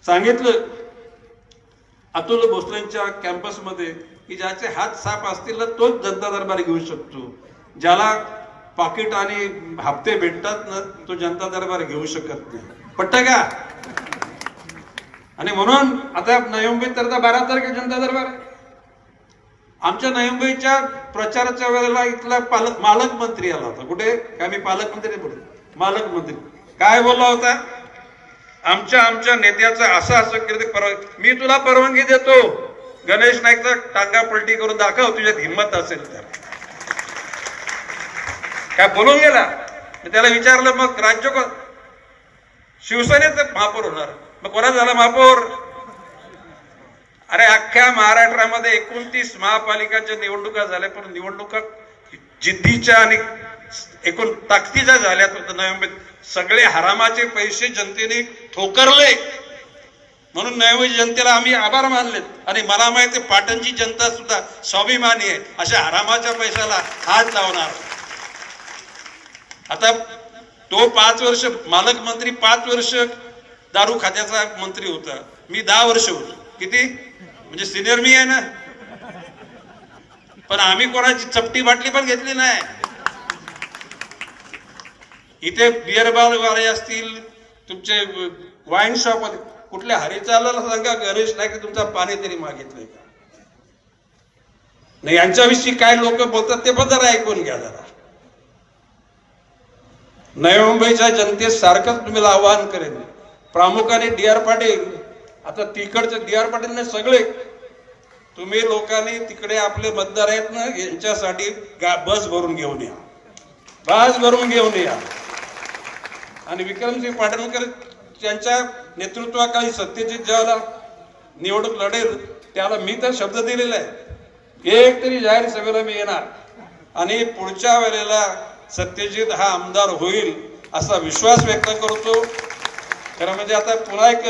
सांगितलं अतुल भोसलेंच्या कॅम्पसमध्ये की ज्याचे हात साफ असतील ना तोच जनता दरबार घेऊ शकतो, ज्याला पाकिट आणि हप्ते भेटतात ना तो जनता दरबार घेऊ शकत नाही. पटतं का? आणि म्हणून आता नवी मुंबईत तर 12 तारखेला जनता दरबार आहे. आमच्या नवी मुंबईच्या प्रचाराच्या वेळेला इथला मालक मंत्री आला होता. कुठे काय मी पालकमंत्री बोलतो, मालक मंत्री काय बोलला होता, आमच्या नेत्याचं असं मी तुला परवानगी देतो, गणेश नाईकचा टांगा पलटी करून दाखव तुझ्यात हिंमत असेल तर. काय बोलून गेला. मी त्याला विचारलं मग राज्य शिवसेनेचं महापौर होणार, मग कोणा झाला महापौर? अरे अख्ख्या महाराष्ट्रामध्ये 29 महापालिकांच्या निवडणुका झाल्या, पण निवडणुका जिद्दीच्या आणि एकूण ताकदीच्या झाल्यात. नवी मुंबईत सगळे हरामाचे पैसे जनतेने ठोकरले, म्हणून नवी मुंबई जनतेला आम्ही आभार मानलेत. आणि मला माहिती आहे पाटणची जनता सुद्धा स्वाभिमानी आहे, अशा हरामाच्या पैशाला हात लावणार. आता तो 5 वर्ष मालक मंत्री, 5 वर्ष दारू खात्याचा मंत्री होता, मी 10 वर्ष होतो. किती म्हणजे सिनियर मी आहे ना. पण आम्ही कोणाची चपटी बाटली पण घेतली नाही. इथे बिअर बार वाले असतील, तुमचे वाईन शॉप, कुठल्या हरिचालाला सांगा गणेश नाईक तुमचा पाणी तरी मागितलंय का नाही. यांच्याविषयी काय लोक बोलतात ते पण जरा ऐकून घ्या जरा. नवी मुंबईच्या जनतेस सारखंच तुम्हाला आवाहन करेन, प्रामुख्याने डी.आर. पाटील, आता तिकडचे डी.आर. पाटील सगळे तुम्ही लोकांनी तिकडे आपले मतदार आहेत ना, यांच्यासाठी बस भरून घेऊन या, बस भरून घेऊन या. आणि विक्रमसिंह पाटणकर त्यांच्या नेतृत्वाखाली सत्यजित ज्याला निवडणूक लढेल त्याला मी तर शब्द दिलेला आहे, एक तरी जाहीर सभेला मी येणार आणि पुढच्या वेळेला सत्यजित हा आमदार होईल असा विश्वास व्यक्त करतो. खरं म्हणजे आता पुन्हा एक